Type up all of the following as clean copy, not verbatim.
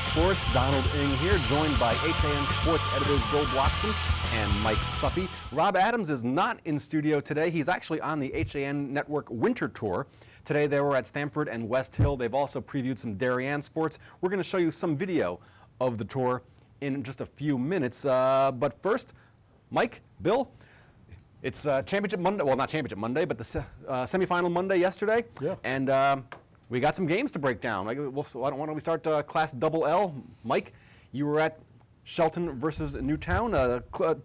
Sports. Donald Ng here, joined by HAN Sports editors Bill Bloxam and Mike Suppy. Rob Adams is not in studio today. He's actually on the HAN Network Winter Tour. Today they were at Stamford and West Hill. They've also previewed some Darien sports. We're going to show you some video of the tour in just a few minutes. But first, Mike, Bill, it's Championship Monday. Well, not Championship Monday, but the semifinal Monday yesterday. Yeah. And we got some games to break down. Why don't we start Class Double L? Mike, you were at Shelton versus Newtown, a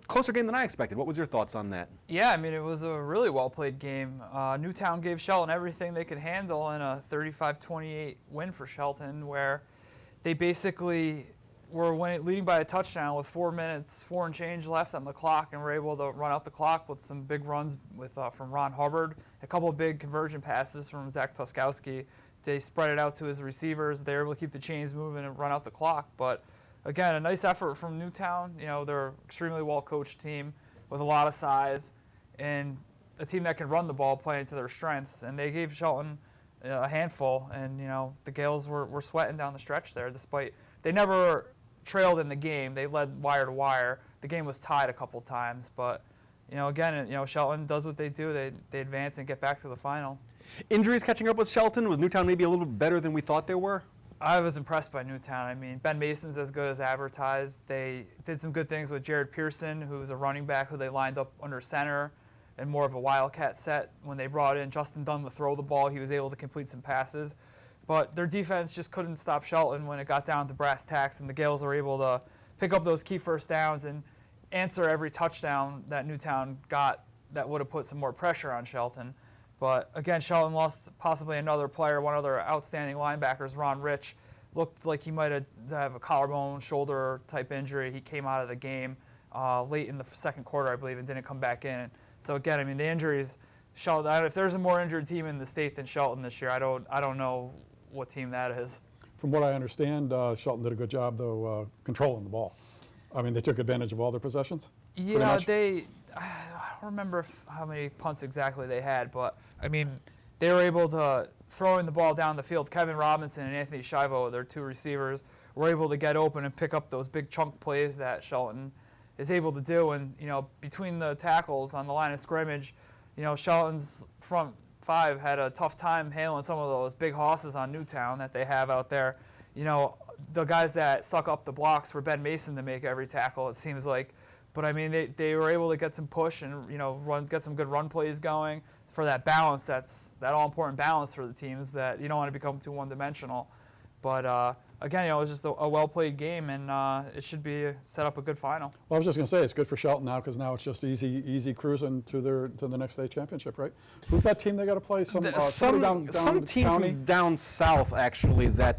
closer game than I expected. What was your thoughts on that? Yeah, I mean, it was a really well-played game. Newtown gave Shelton everything they could handle in a 35-28 win for Shelton, where they basically were leading by a touchdown with 4 minutes, 4 and change left on the clock, and were able to run out the clock with some big runs from Ron Hubbard, a couple of big conversion passes from Zach Tuskowski. They spread it out to his receivers. They were able to keep the chains moving and run out the clock. But again, a nice effort from Newtown. You know, they're an extremely well-coached team with a lot of size and a team that can run the ball, playing to their strengths. And they gave Shelton a handful. And, you know, the Gales were sweating down the stretch there, despite they never trailed in the game. They led wire to wire. The game was tied a couple times. But, you know, again, Shelton does what they do. They advance and get back to the final. Injuries catching up with Shelton? Was Newtown maybe a little bit better than we thought they were? I was impressed by Newtown. I mean, Ben Mason's as good as advertised. They did some good things with Jared Pearson, who was a running back who they lined up under center and more of a wildcat set. When they brought in Justin Dunn to throw the ball, he was able to complete some passes. But their defense just couldn't stop Shelton when it got down to brass tacks, and the Gales were able to pick up those key first downs and answer every touchdown that Newtown got that would have put some more pressure on Shelton. But again, Shelton lost possibly another player, one other outstanding linebackers, Ron Rich. Looked like he might have a collarbone, shoulder type injury. He came out of the game late in the second quarter, I believe, and didn't come back in. So again, I mean, the injuries, Shelton, if there's a more injured team in the state than Shelton this year, I don't know what team that is. From what I understand, Shelton did a good job, though, controlling the ball. I mean, they took advantage of all their possessions? Yeah, I don't remember how many punts exactly they had, but, I mean, they were able to, throwing the ball down the field, Kevin Robinson and Anthony Shivo, their two receivers, were able to get open and pick up those big chunk plays that Shelton is able to do. And, between the tackles on the line of scrimmage, Shelton's front five had a tough time handling some of those big hosses on Newtown that they have out there. The guys that suck up the blocks for Ben Mason to make every tackle, it seems like. But, I mean, they were able to get some push and, get some good run plays going for that balance. That's that all-important balance for the teams that you don't want to become too one-dimensional. But, again, it was just a well-played game, and it should be set up a good final. Well, I was just going to say, it's good for Shelton now because now it's just easy cruising to the next state championship, right? Who's that team they got to play? Some team from down south, actually, that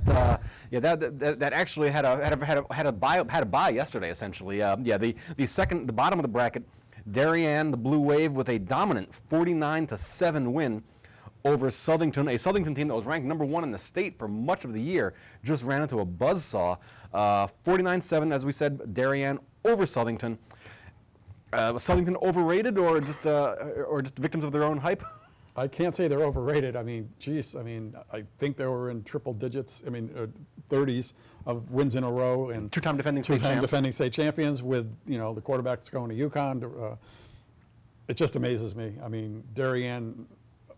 actually had a bye yesterday, essentially. The bottom of the bracket, Darien, the Blue Wave, with a dominant 49-7 win over Southington, a Southington team that was ranked #1 in the state for much of the year, just ran into a buzzsaw. 49-7, as we said, Darien over Southington. Was Southington overrated or just victims of their own hype? I can't say they're overrated. I mean, I think they were in triple digits, 30s of wins in a row. And two-time defending state champions with, the quarterback that's going to UConn. It just amazes me. I mean, Darien,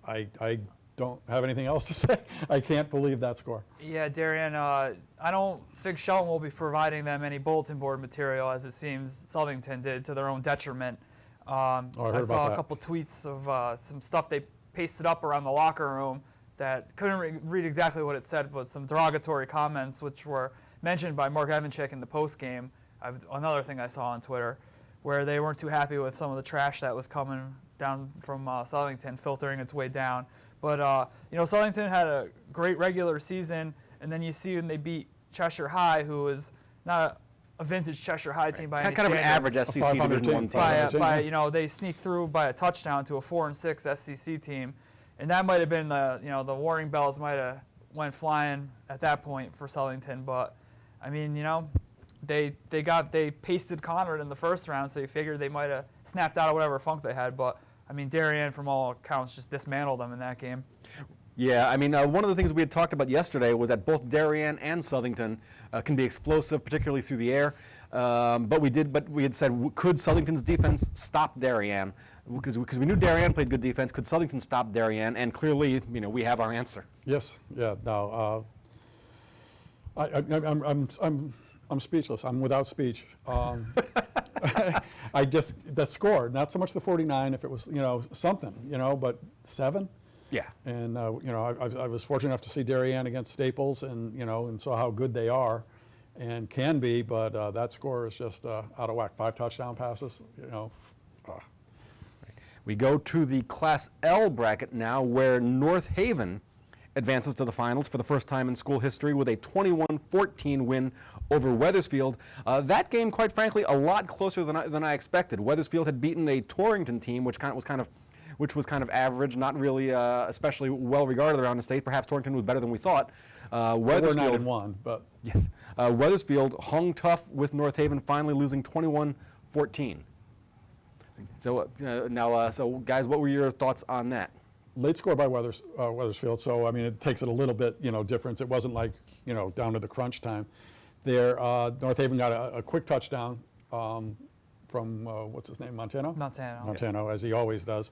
I don't have anything else to say. I can't believe that score. Yeah, Darien, I don't think Shelton will be providing them any bulletin board material, as it seems Southington did, to their own detriment. I saw a couple tweets of some stuff they pasted up around the locker room that couldn't read exactly what it said, but some derogatory comments which were mentioned by Mark Evanchik in the postgame. Another thing I saw on Twitter, where they weren't too happy with some of the trash that was coming down from Southington, filtering its way down. But, Southington had a great regular season, and then you see when they beat Cheshire High, who is not a vintage Cheshire High team by any kind of an average SEC Division I team. They sneaked through by a touchdown to a 4-6 SEC team, and that might have been the warning bells might have went flying at that point for Southington. But, I mean, they pasted Conrad in the first round, so you figured they might have snapped out of whatever funk they had. But, I mean, Darien, from all accounts, just dismantled them in that game. Yeah, I mean, one of the things we had talked about yesterday was that both Darien and Southington can be explosive, particularly through the air. But we had said, could Southington's defense stop Darien? Because we knew Darien played good defense. Could Southington stop Darien? And clearly, we have our answer. Yes. Yeah. No. I'm speechless. I'm without speech. The score, not so much the 49, if it was, something, but 7. Yeah. And, I was fortunate enough to see Darien against Staples and saw how good they are and can be, but that score is just out of whack. 5 touchdown passes, We go to the Class L bracket now, where North Haven advances to the finals for the first time in school history with a 21-14 win over Wethersfield. That game, quite frankly, a lot closer than I expected. Wethersfield had beaten a Torrington team, which was kind of average, not really especially well regarded around the state. Perhaps Torrington was better than we thought. Wethersfield 9-1, but yes, Wethersfield hung tough with North Haven, finally losing 21-14. So so guys, what were your thoughts on that? late score by Wethersfield, so I mean it takes it a little bit, difference. It wasn't like, down to the crunch time. There, North Haven got a quick touchdown from what's his name, Montano, Yes. as he always does.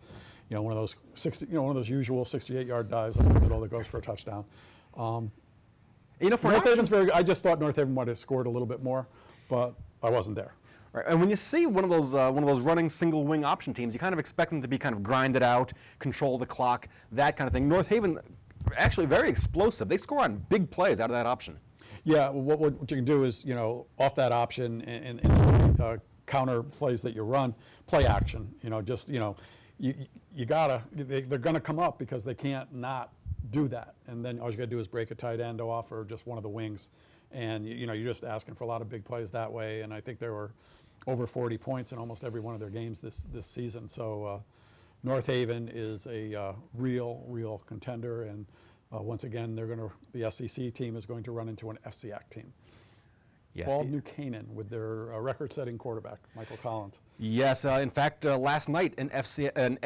One of those 60, one of those usual 68-yard dives in the middle that goes for a touchdown. For North Haven's very good. I just thought North Haven might have scored a little bit more, but I wasn't there. Right. And when you see one of those running single wing option teams, you kind of expect them to be kind of grinded out, control the clock, that kind of thing. North Haven, actually very explosive. They score on big plays out of that option. Yeah, what you can do is, off that option and counter plays that you run, play action. You gotta, they're gonna come up because they can't not do that. And then all you gotta do is break a tight end off or just one of the wings. And you're just asking for a lot of big plays that way. And I think there were over 40 points in almost every one of their games this season. So North Haven is a real contender. And once again, the SEC team is going to run into an FCAC team. Yes, Paul Newtown with their record-setting quarterback, Michael Collins. Yes, in fact, last night an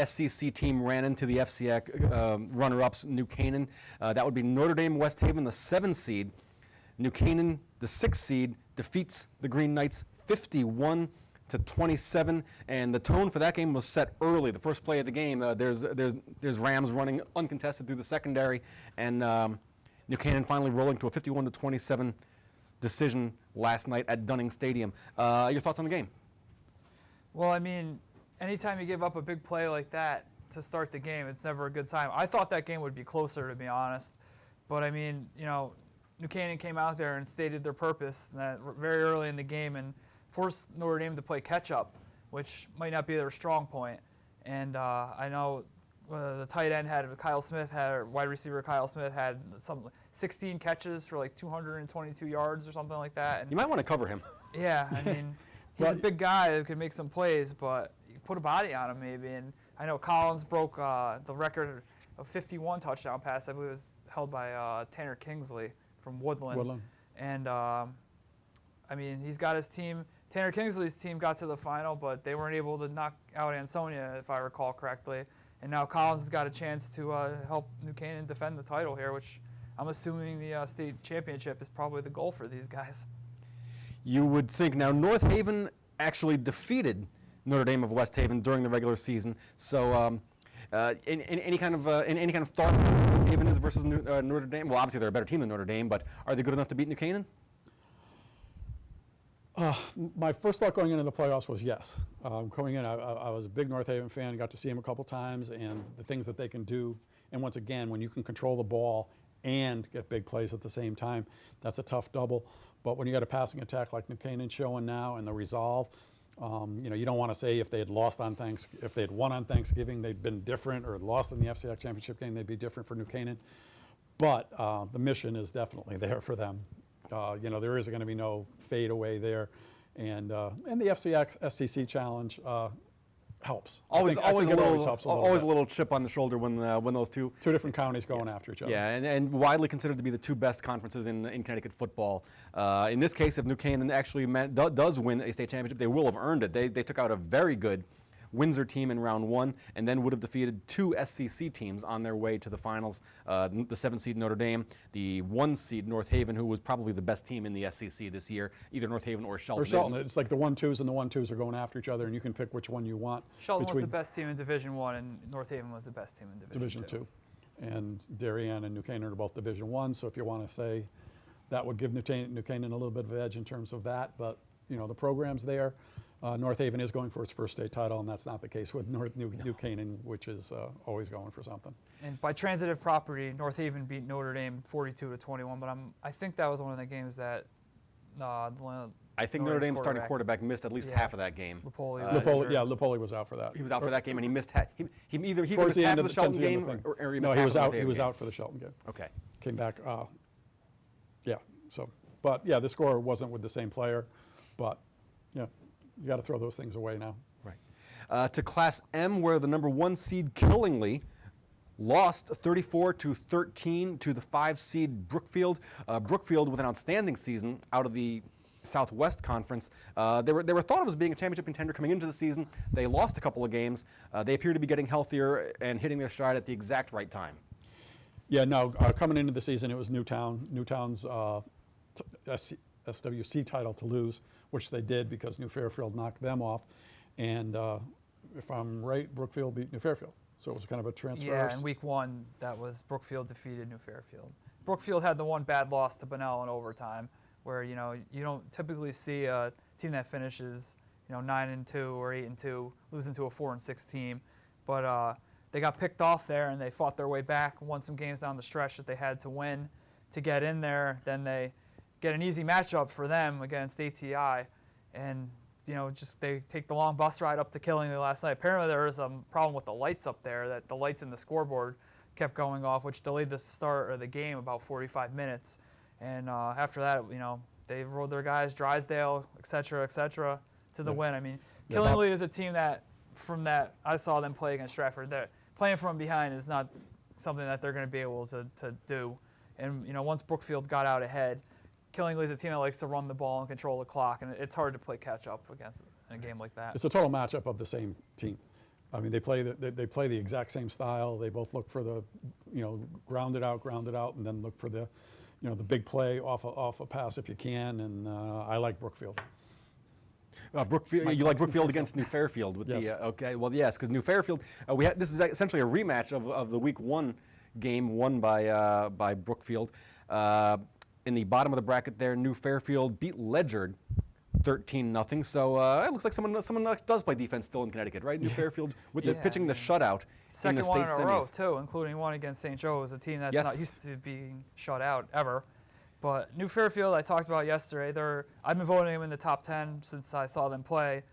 SEC team ran into the FCAC runner-ups, New Canaan. That would be Notre Dame West Haven, the 7th seed. New Canaan, the 6th seed, defeats the Green Knights 51-27, and the tone for that game was set early. The first play of the game, there's Rams running uncontested through the secondary, and New Canaan finally rolling to a 51-27 decision last night at Dunning Stadium. Your thoughts on the game? Well, I mean, anytime you give up a big play like that to start the game, it's never a good time. I thought that game would be closer, to be honest. But, I mean, New Canaan came out there and stated their purpose very early in the game and forced Notre Dame to play catch-up, which might not be their strong point. And I know the tight end wide receiver Kyle Smith had some 16 catches for like 222 yards or something like that. And you might want to cover him. yeah, I mean, he's a big guy who can make some plays, but you put a body on him maybe. And I know Collins broke the record of 51 touchdown pass. I believe it was held by Tanner Kingsley from Woodland. And, I mean, he's got his team. Tanner Kingsley's team got to the final, but they weren't able to knock out Ansonia, if I recall correctly. And now Collins has got a chance to help New Canaan defend the title here, which I'm assuming the state championship is probably the goal for these guys. You would think. Now, North Haven actually defeated Notre Dame of West Haven during the regular season. So, any kind of thought on who North Haven is versus Notre Dame? Well, obviously they're a better team than Notre Dame, but are they good enough to beat New Canaan? My first thought going into the playoffs was yes. Going in, I was a big North Haven fan, got to see them a couple times, and the things that they can do. And once again, when you can control the ball and get big plays at the same time, that's a tough double. But when you got a passing attack like New Canaan showing now and the resolve, you don't want to say if they had won on Thanksgiving, they'd been different, or lost in the FCAC championship game, they'd be different for New Canaan. But the mission is definitely there for them. There is going to be no fade away there, and the FCAC SEC challenge helps. Always helps a little chip on the shoulder when those two different counties going after each other. Yeah, and widely considered to be the two best conferences in Connecticut football. In this case, if New Canaan actually does win a state championship, they will have earned it. They took out a very good Windsor team in round 1, and then would have defeated 2 SCC teams on their way to the finals. The 7th-seed Notre Dame, the 1-seed North Haven, who was probably the best team in the SCC this year, either North Haven or Shelton. Or Shelton. It's like the 1-2s and the 1-2s are going after each other, and you can pick which one you want. Shelton was the best team in Division 1, and North Haven was the best team in Division 2. And Darien and New Canaan are both Division 1, so if you want to say that would give New Canaan a little bit of an edge in terms of that, but the program's there. North Haven is going for its first state title, and that's not the case with New Canaan, which is always going for something. And by transitive property, North Haven beat Notre Dame 42-21, but I think that was one of the games that I think Notre Dame's starting quarterback missed at least half of that game. Lipoli was out for that. He was out for that game, and he missed he either missed Towards the half end of the Shelton game or he missed half of the North Haven he was game. out for the Shelton game. Okay. Came back. But the score wasn't with the same player, but you got to throw those things away now. Right. To Class M, where the number 1 seed Killingly lost 34-13 to the 5-seed Brookfield. Brookfield with an outstanding season out of the Southwest Conference. They were thought of as being a championship contender coming into the season. They lost a couple of games. They appear to be getting healthier and hitting their stride at the exact right time. Yeah, no, coming into the season, it was Newtown. Newtown's SWC title to lose, which they did because New Fairfield knocked them off. And if I'm right, Brookfield beat New Fairfield. So it was kind of a transfer. Yeah, in week 1, that was Brookfield defeated New Fairfield. Brookfield had the one bad loss to Bunnell in overtime, where you don't typically see a team that finishes 9-2 or 8-2 losing to a 4-6 team, but they got picked off there and they fought their way back, won some games down the stretch that they had to win to get in there. Then they get an easy matchup for them against ATI, and they take the long bus ride up to Killingly last night. Apparently there was some problem with the lights up there, that the lights in the scoreboard kept going off, which delayed the start of the game about 45 minutes. And after that, they rode their guys, Drysdale, et cetera, to the win. I mean, Killingly is a team that, from that I saw them play against Stratford, that playing from behind is not something that they're going to be able to do. And once Brookfield got out ahead, Killingly is a team that likes to run the ball and control the clock, and it's hard to play catch up against in a game like that. It's a total matchup of the same team. I mean, they play the exact same style. They both look for the ground it out, and then look for the the big play off a pass if you can. And I like Brookfield. Brookfield, you like Brookfield against New Fairfield with yes. Okay, well, yes, because New Fairfield, this is essentially a rematch of the week 1 game won by Brookfield. In the bottom of the bracket there, New Fairfield beat Ledyard 13-0. So it looks like someone does play defense still in Connecticut, right? New Fairfield with the pitching the shutout in the state semis. Second one in a row too, including one against St. Joe, is a team that's not used to being shut out ever. But New Fairfield, I talked about yesterday. I've been voting them in the top 10 since I saw them play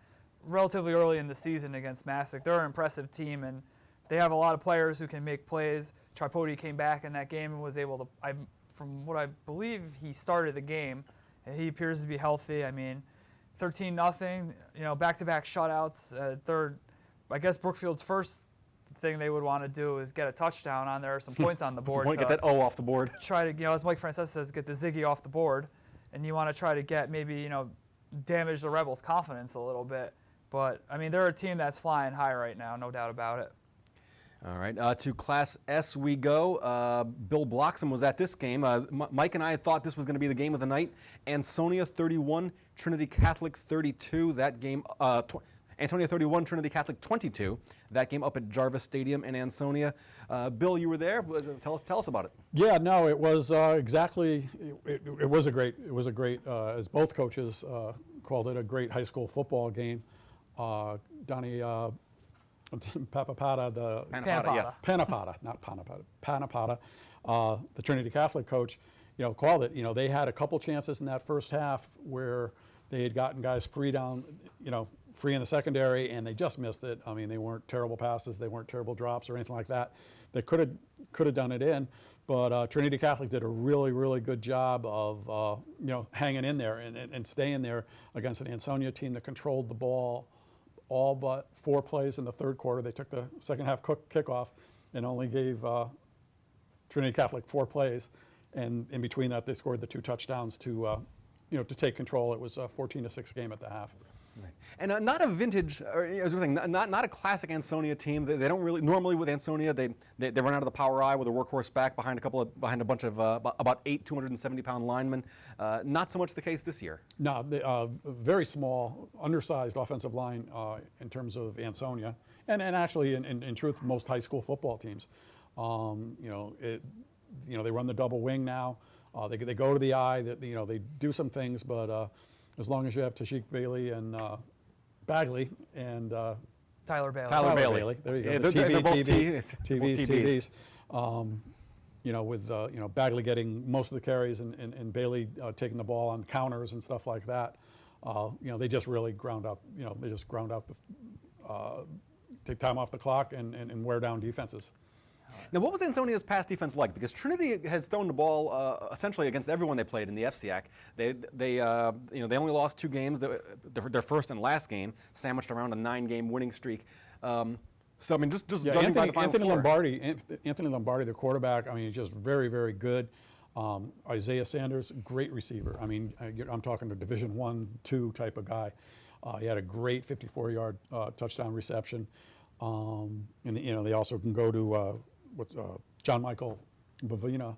relatively early in the season against Massac. They're an impressive team, and they have a lot of players who can make plays. Tripodi came back in that game and was able to, from what I believe, he started the game. He appears to be healthy. I mean, 13-0, back-to-back shutouts. I guess Brookfield's first thing they would want to do is get a touchdown on there, some points on the board. Get that O off the board. Try to, as Mike Frances says, get the Ziggy off the board, and you want to try to get maybe, damage the Rebels' confidence a little bit. But I mean, they're a team that's flying high right now, no doubt about it. All right, to Class S we go. Bill Bloxham was at this game. Mike and I thought this was going to be the game of the night. Ansonia 31, Trinity Catholic 32. That game, Ansonia 31, Trinity Catholic 22. That game up at Jarvis Stadium in Ansonia. Bill, you were there. Tell us about it. Yeah, no, it was exactly. It was a great. As both coaches called it, a great high school football game. Donnie. Panapata, yes. Panapata, not Panapata, Panapata, the Trinity Catholic coach, called it. They had a couple chances in that first half where they had gotten guys free free in the secondary, and they just missed it. I mean, they weren't terrible passes, they weren't terrible drops or anything like that. They could have done it in, but Trinity Catholic did a really, really good job of hanging in there and staying there against an Ansonia team that controlled the ball all but 4 plays in the third quarter. They took the second half kickoff and only gave Trinity Catholic 4 plays, and in between that they scored the 2 touchdowns to take control. It was a 14-6 game at the half. And not a vintage, or as we're saying, not a classic Ansonia team. They don't really normally with Ansonia they run out of the power I with a workhorse back behind a bunch of about 8 270-pound linemen. Not so much the case this year. No, very small, undersized offensive line in terms of Ansonia, and actually in truth most high school football teams. They run the double wing now. They go to the eye. They do some things, but as long as you have Tashik Bailey and Bagley and Tyler Bailey. Tyler Bailey. There you go. Yeah, The they're both TVs. With Bagley getting most of the carries and Bailey taking the ball on counters and stuff like that. They just really ground out. They just ground out take time off the clock and wear down defenses. Now, what was Ansonia's pass defense like? Because Trinity has thrown the ball essentially against everyone they played in the FCAC. They only lost 2 games, their first and last game, sandwiched around a 9-game winning streak. So I mean, just judging by the final score. Anthony Lombardi, the quarterback. I mean, he's just very, very good. Isaiah Sanders, great receiver. I mean, I'm talking a Division I, II type of guy. He had a great 54-yard touchdown reception. They also can go to John Michael Bavina,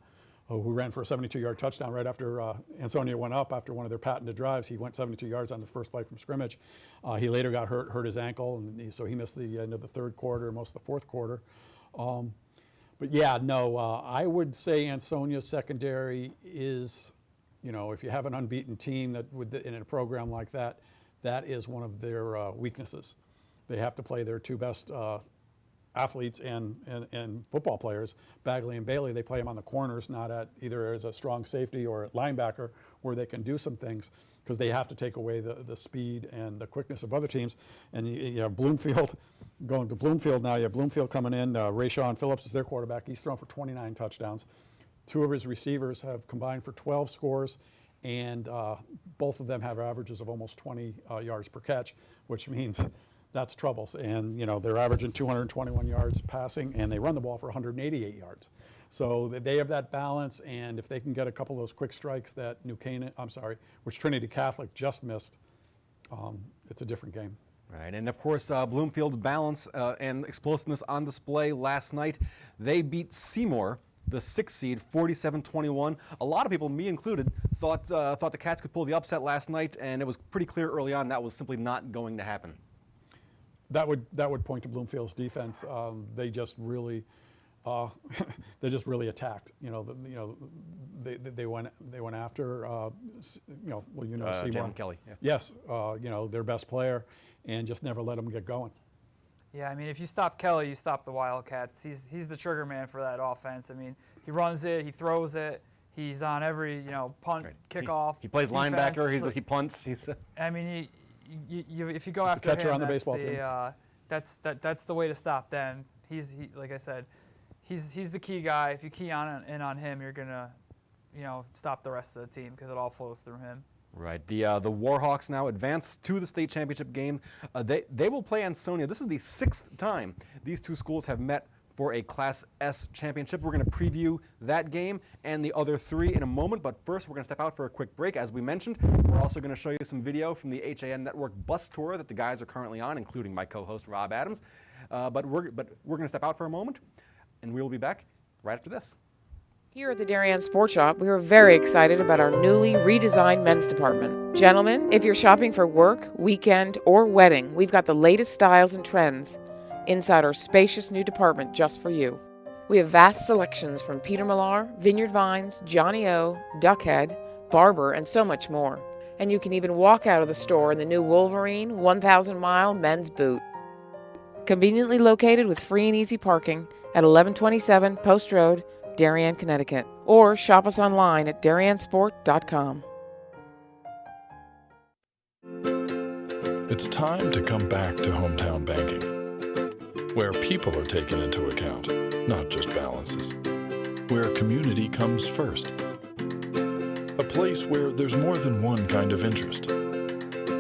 who ran for a 72-yard touchdown right after Ansonia went up after one of their patented drives. He went 72 yards on the first play from scrimmage. He later got hurt his ankle, and so he missed the end of the third quarter, most of the fourth quarter. But yeah, no, I would say Ansonia's secondary is, if you have an unbeaten team in a program like that, that is one of their weaknesses. They have to play their 2 best athletes and football players, Bagley and Bailey. They play them on the corners, not at either as a strong safety or at linebacker, where they can do some things, because they have to take away the speed and the quickness of other teams. And you have Bloomfield going to Bloomfield now. You have Bloomfield coming in. Rayshawn Phillips is their quarterback. He's thrown for 29 touchdowns. 2 of his receivers have combined for 12 scores, and both of them have averages of almost 20 yards per catch, which means that's trouble. And they're averaging 221 yards passing, and they run the ball for 188 yards. So they have that balance, and if they can get a couple of those quick strikes that which Trinity Catholic just missed, it's a different game. Right, and of course, Bloomfield's balance and explosiveness on display last night. They beat Seymour, the 6th seed, 47-21. A lot of people, me included, thought the Cats could pull the upset last night, and it was pretty clear early on that was simply not going to happen. That would point to Bloomfield's defense. They just really attacked. They went after Seymour. Jalen Kelly. Yeah. Yes, their best player, and just never let them get going. Yeah, I mean, if you stop Kelly, you stop the Wildcats. He's the trigger man for that offense. I mean, he runs it, he throws it, he's on every punt, kickoff. He plays defense. Linebacker. He punts. I mean, if you go he's after the catcher him, on the baseball team. That's the way to stop them. Like I said, he's the key guy. If you key in on him, you're gonna stop the rest of the team, because it all flows through him. Right. The Warhawks now advance to the state championship game. They will play Ansonia. This is the 6th time these 2 schools have met for a Class S championship. We're going to preview that game and the other 3 in a moment, but first we're going to step out for a quick break. As we mentioned, we're also going to show you some video from the HAN Network bus tour that the guys are currently on, including my co-host Rob Adams. But we're going to step out for a moment, and we will be back right after this. Here at the Darien Sports Shop, we are very excited about our newly redesigned men's department. Gentlemen, if you're shopping for work, weekend, or wedding, we've got the latest styles and trends inside our spacious new department just for you. We have vast selections from Peter Millar, Vineyard Vines, Johnny O, Duckhead, Barber, and so much more. And you can even walk out of the store in the new Wolverine 1,000-mile men's boot. Conveniently located with free and easy parking at 1127 Post Road, Darien, Connecticut, or shop us online at dariensport.com. It's time to come back to hometown banking, where people are taken into account, not just balances, where community comes first, a place where there's more than one kind of interest,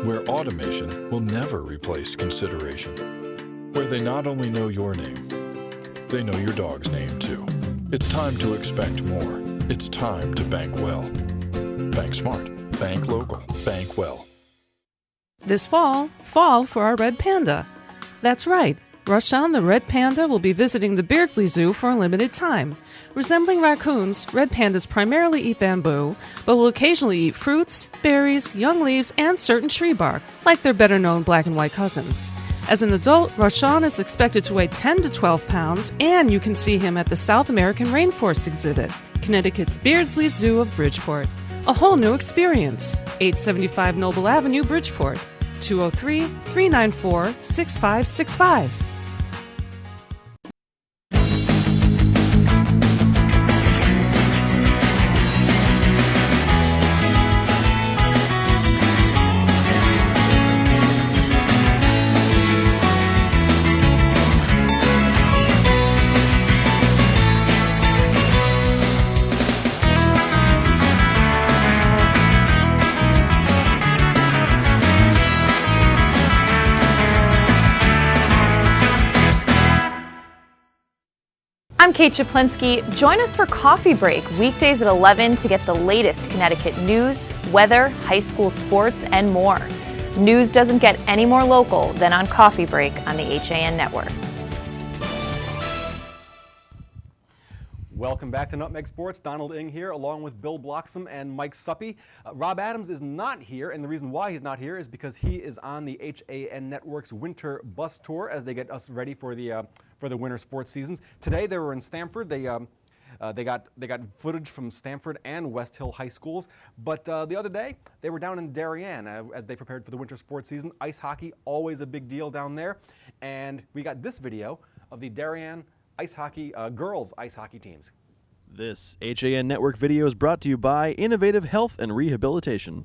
where automation will never replace consideration, where they not only know your name, they know your dog's name too. It's time to expect more. It's time to bank well. Bank smart. Bank local. Bank well. This fall for our red panda. That's right, Rashawn the red panda will be visiting the Beardsley Zoo for a limited time. Resembling raccoons, red pandas primarily eat bamboo, but will occasionally eat fruits, berries, young leaves, and certain tree bark, like their better-known black and white cousins. As an adult, Rashawn is expected to weigh 10 to 12 pounds, and you can see him at the South American Rainforest exhibit, Connecticut's Beardsley Zoo of Bridgeport. A whole new experience. 875 Noble Avenue, Bridgeport. 203-394-6565. I'm Kate Chaplinsky. Join us for Coffee Break, weekdays at 11 to get the latest Connecticut news, weather, high school sports, and more. News doesn't get any more local than on Coffee Break on the HAN Network. Welcome back to Nutmeg Sports. Donald Ng here, along with Bill Bloxam and Mike Suppy. Rob Adams is not here, and the reason why he's not here is because he is on the HAN Network's winter bus tour as they get us ready for the winter sports seasons. Today they were in Stamford. They got footage from Stamford and West Hill high schools, but the other day they were down in Darien as they prepared for the winter sports season. Ice hockey, always a big deal down there, and we got this video of the Darien ice hockey girls ice hockey teams. This HAN Network video is brought to you by Innovative Health and Rehabilitation.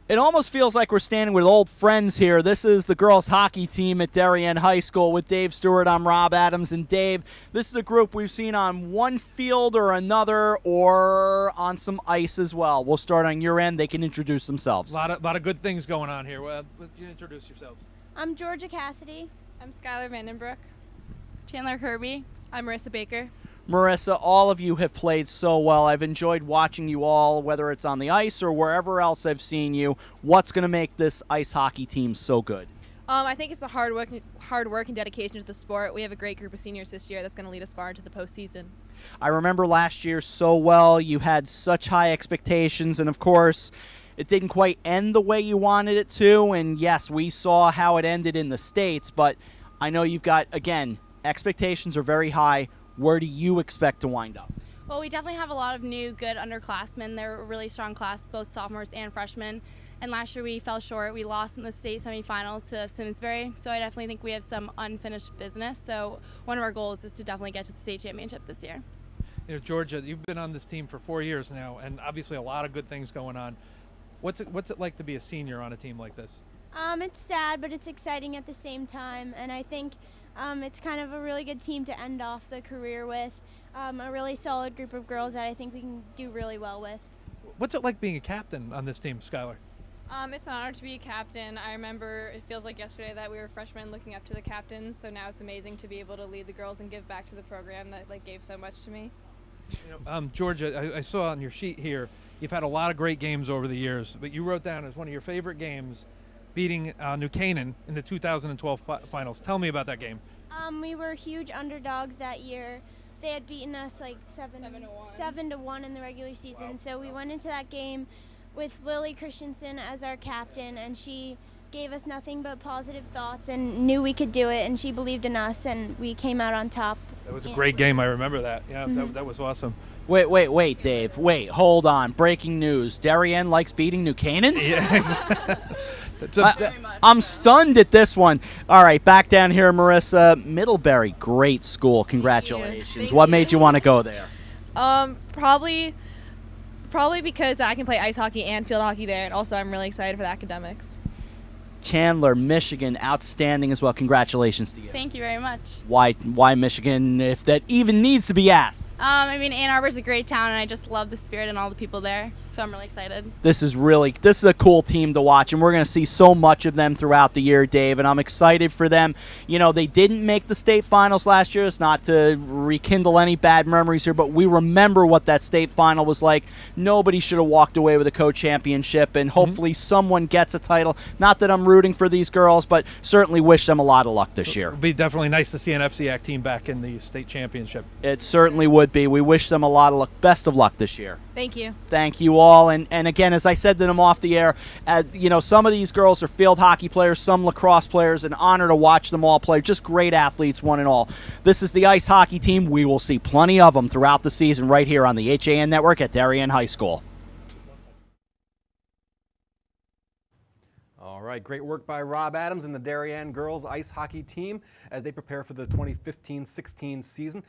It almost feels like we're standing with old friends here. This is the girls hockey team at Darien High School with Dave Stewart. I'm Rob Adams. And Dave, this is a group we've seen on one field or another or on some ice as well. We'll start on your end. They can introduce themselves. A lot of good things going on here. Well, you introduce yourselves. I'm Georgia Cassidy. I'm Skylar Vandenbroek. Chandler Kirby. I'm Marissa Baker. Marissa, all of you have played so well. I've enjoyed watching you all, whether it's on the ice or wherever else I've seen you. What's going to make this ice hockey team so good? I think it's the hard work and dedication to the sport. We have a great group of seniors this year that's going to lead us far into the postseason. I remember last year so well. You had such high expectations, and of course, it didn't quite end the way you wanted it to. And yes, we saw how it ended in the States, but I know you've got, again, expectations are very high. Where do you expect to wind up? Well, we definitely have a lot of new, good underclassmen. They're a really strong class, both sophomores and freshmen. And last year we fell short. We lost in the state semifinals to Simsbury. So I definitely think we have some unfinished business. So one of our goals is to definitely get to the state championship this year. You know, Georgia, you've been on this team for 4 years now, and obviously a lot of good things going on. What's it like to be a senior on a team like this? It's sad, but it's exciting at the same time. And I think it's kind of a really good team to end off the career with. A really solid group of girls that I think we can do really well with. What's it like being a captain on this team, Skylar? It's an honor to be a captain. I remember it feels like yesterday that we were freshmen looking up to the captains, so now it's amazing to be able to lead the girls and give back to the program that gave so much to me. You know, Georgia, I saw on your sheet here, you've had a lot of great games over the years, but you wrote down as one of your favorite games beating New Canaan in the 2012 finals. Tell me about that game. We were huge underdogs that year. They had beaten us like 7-1 in the regular season. So we went into that game with Lily Christensen as our captain, and she gave us nothing but positive thoughts and knew we could do it, and she believed in us, and we came out on top. That was a great game. I remember that. Yeah, that was awesome. Wait, Dave. Wait, hold on. Breaking news. Darien likes beating New Canaan? Yeah. I'm stunned at this one. All right, back down here, Marissa. Middlebury, great school. Congratulations. What made you want to go there? Probably because I can play ice hockey and field hockey there, and also I'm really excited for the academics. Chandler, Michigan, outstanding as well. Congratulations to you. Thank you very much. Why Michigan, if that even needs to be asked? I mean, Ann Arbor's a great town, and I just love the spirit and all the people there, so I'm really excited. This is a cool team to watch, and we're going to see so much of them throughout the year, Dave, and I'm excited for them. You know, they didn't make the state finals last year. It's not to rekindle any bad memories here, but we remember what that state final was like. Nobody should have walked away with a co-championship, and hopefully someone gets a title. Not that I'm rooting for these girls, but certainly wish them a lot of luck this year. It would be definitely nice to see an FCAC team back in the state championship. It certainly would be. We wish them a lot of luck. Best of luck this year. Thank you. Thank you all. And again, as I said to them off the air, you know, some of these girls are field hockey players, some lacrosse players. An honor to watch them all play. Just great athletes, one and all. This is the ice hockey team. We will see plenty of them throughout the season right here on the HAN Network at Darien High School. All right, great work by Rob Adams and the Darien girls ice hockey team as they prepare for the 2015-16 season.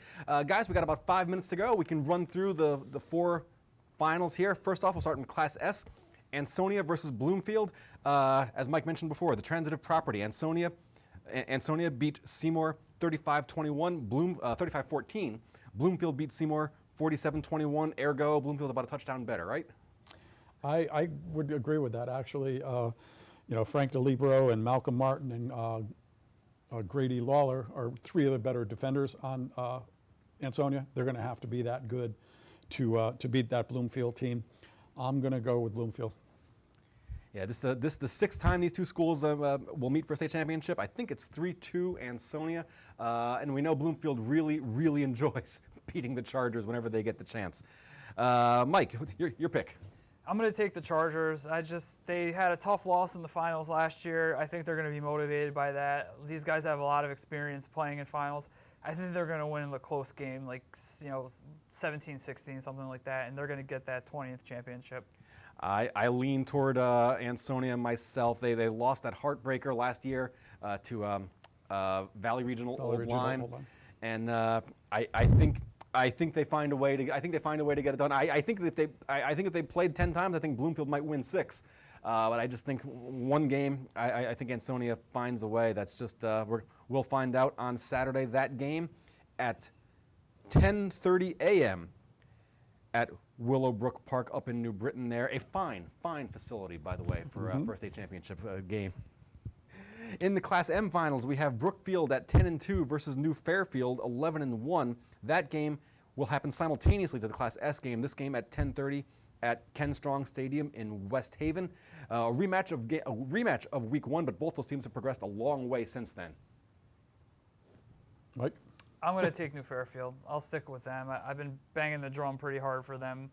Guys, we got about 5 minutes to go. We can run through the four finals here. First off, we'll start in Class S. Ansonia versus Bloomfield. As Mike mentioned before, the transitive property. Ansonia beat Seymour 35-21, 35-14. Bloomfield beat Seymour 47-21. Ergo, Bloomfield's about a touchdown better, right? I would agree with that, actually. You know, Frank DeLibero and Malcolm Martin and Grady Lawler are three of the better defenders on Ansonia. They're going to have to be that good to beat that Bloomfield team. I'm going to go with Bloomfield. Yeah, this the sixth time these two schools will meet for a state championship. I think it's 3-2 Ansonia, and we know Bloomfield really enjoys beating the Chargers whenever they get the chance. Mike, what's your pick? I'm going to take the Chargers. They had a tough loss in the finals last year. I think they're going to be motivated by that. These guys have a lot of experience playing in finals. I think they're going to win the close game, like, you know, 17-16, something like that, and they're going to get that 20th championship. I lean toward Ansonia myself. They lost that heartbreaker last year to Valley Regional Old Line, and I think they find a way to get it done. I think if they played 10 times, I think Bloomfield might win 6. But I just think one game, I think Ansonia finds a way. That's just we'll find out on Saturday. That game at 10:30 a.m. at Willowbrook Park up in New Britain. There, a fine facility, by the way, for a state championship game. In the Class M finals, we have Brookfield at 10-2 versus New Fairfield 11-1. That game will happen simultaneously to the Class S game. This game at 10:30 at Ken Strong Stadium in West Haven. A rematch of Week 1, but both those teams have progressed a long way since then. Mike? I'm going to take New Fairfield. I'll stick with them. I've been banging the drum pretty hard for them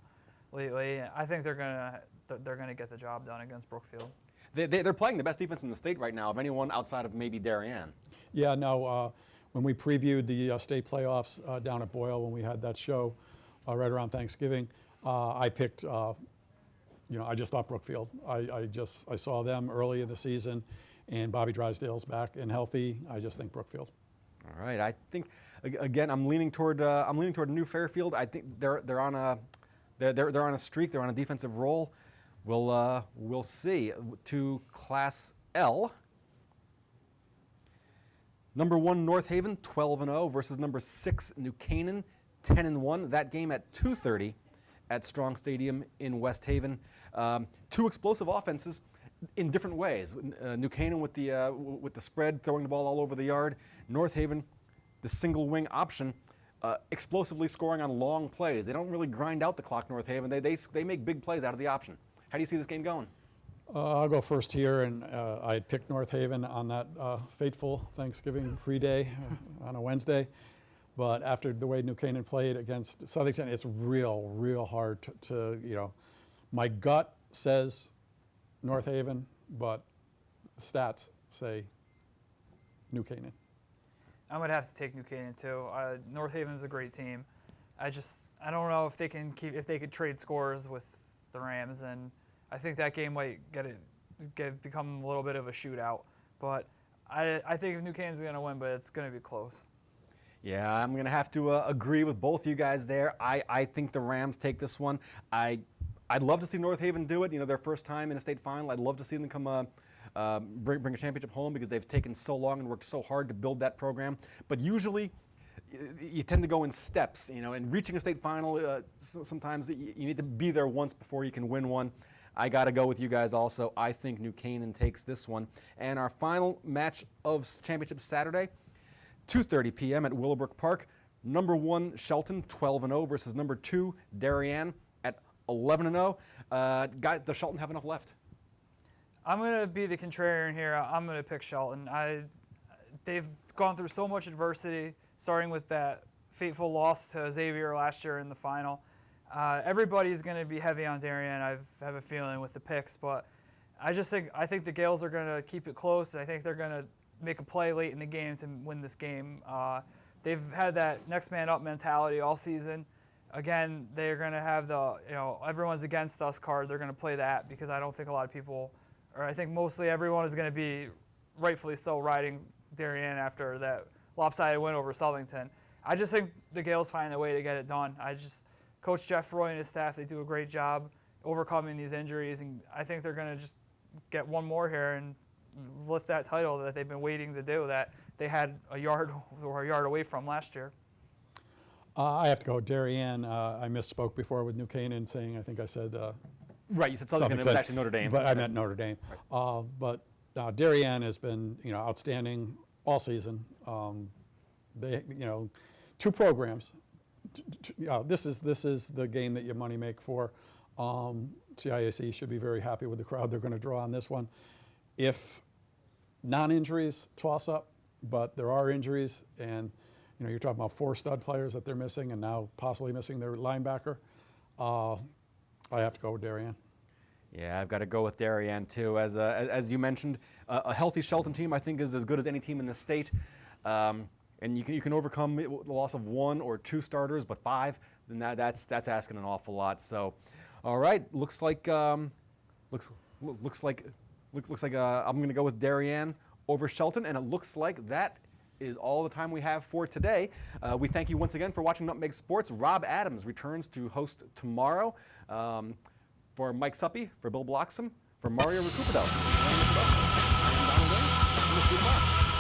lately. I think they're going to get the job done against Brookfield. They're playing the best defense in the state right now of anyone outside of maybe Darien. Yeah, no, when we previewed the state playoffs down at Boyle, when we had that show right around Thanksgiving, I picked, I just thought Brookfield. I saw them early in the season, and Bobby Drysdale's back and healthy. I just think Brookfield. All right, I think again I'm leaning toward New Fairfield. I think they're on a streak. They're on a defensive roll. We'll see. To Class L. Number 1 North Haven 12-0 versus number 6 New Canaan 10-1. That game at 2:30 at Strong Stadium in West Haven. Two explosive offenses in different ways. New Canaan with the spread, throwing the ball all over the yard. North Haven, the single wing option, explosively scoring on long plays. They don't really grind out the clock. North Haven. They make big plays out of the option. How do you see this game going? I'll go first here, and I picked North Haven on that fateful Thanksgiving free day on a Wednesday. But after the way New Canaan played against Southington, it's real hard to my gut says North Haven, but stats say New Canaan. I'm going to have to take New Canaan too. North Haven's a great team. I don't know if they could trade scores with the Rams, and I think that game might become a little bit of a shootout. But I think New Canaan's going to win, but it's going to be close. Yeah, I'm going to have to agree with both you guys there. I think the Rams take this one. I'd love to see North Haven do it. Their first time in a state final. I'd love to see them come bring a championship home because they've taken so long and worked so hard to build that program. But usually you tend to go in steps, and reaching a state final, sometimes you need to be there once before you can win one. I got to go with you guys also. I think New Canaan takes this one. And our final match of championship Saturday, 2:30 p.m. at Willowbrook Park. Number 1, Shelton, 12-0 versus number 2, Darien at 11-0. Does Shelton have enough left? I'm going to be the contrarian here. I'm going to pick Shelton. They've gone through so much adversity, starting with that fateful loss to Xavier last year in the final. Everybody's going to be heavy on Darien, I have a feeling, with the picks, but I think the Gales are going to keep it close. I think they're going to make a play late in the game to win this game. They've had that next man up mentality all season. Again, they're going to have the, everyone's against us card. They're going to play that because I don't think a lot of people, or I think mostly everyone is going to be rightfully so riding Darien after that lopsided win over Southington. I just think the Gales find a way to get it done. Coach Jeff Roy and his staff, they do a great job overcoming these injuries, and I think they're going to just get one more here and lift that title that they've been waiting to do, that they had a yard away from last year. I have to go Darien. I misspoke before with New Canaan saying, I think I said right, you said Southington, it was actually Notre Dame. But I meant Notre Dame. Right. But Darien has been outstanding all season. They, 2 programs. This is the game that you money make for. CIAC should be very happy with the crowd they're going to draw on this one. If non-injuries, toss up, but there are injuries, and you're talking about 4 stud players that they're missing, and now possibly missing their linebacker. I have to go with Darien. Yeah, I've got to go with Darien too. As you mentioned, a healthy Shelton team I think is as good as any team in the state. And you can overcome the loss of 1 or 2 starters, but 5, then that's asking an awful lot. So, all right, looks like I'm going to go with Darien over Shelton, and it looks like that is all the time we have for today. We thank you once again for watching Nutmeg Sports. Rob Adams returns to host tomorrow. For Mike Suppy, for Bill Bloxam, for Mario Recupero. We'll see you tomorrow.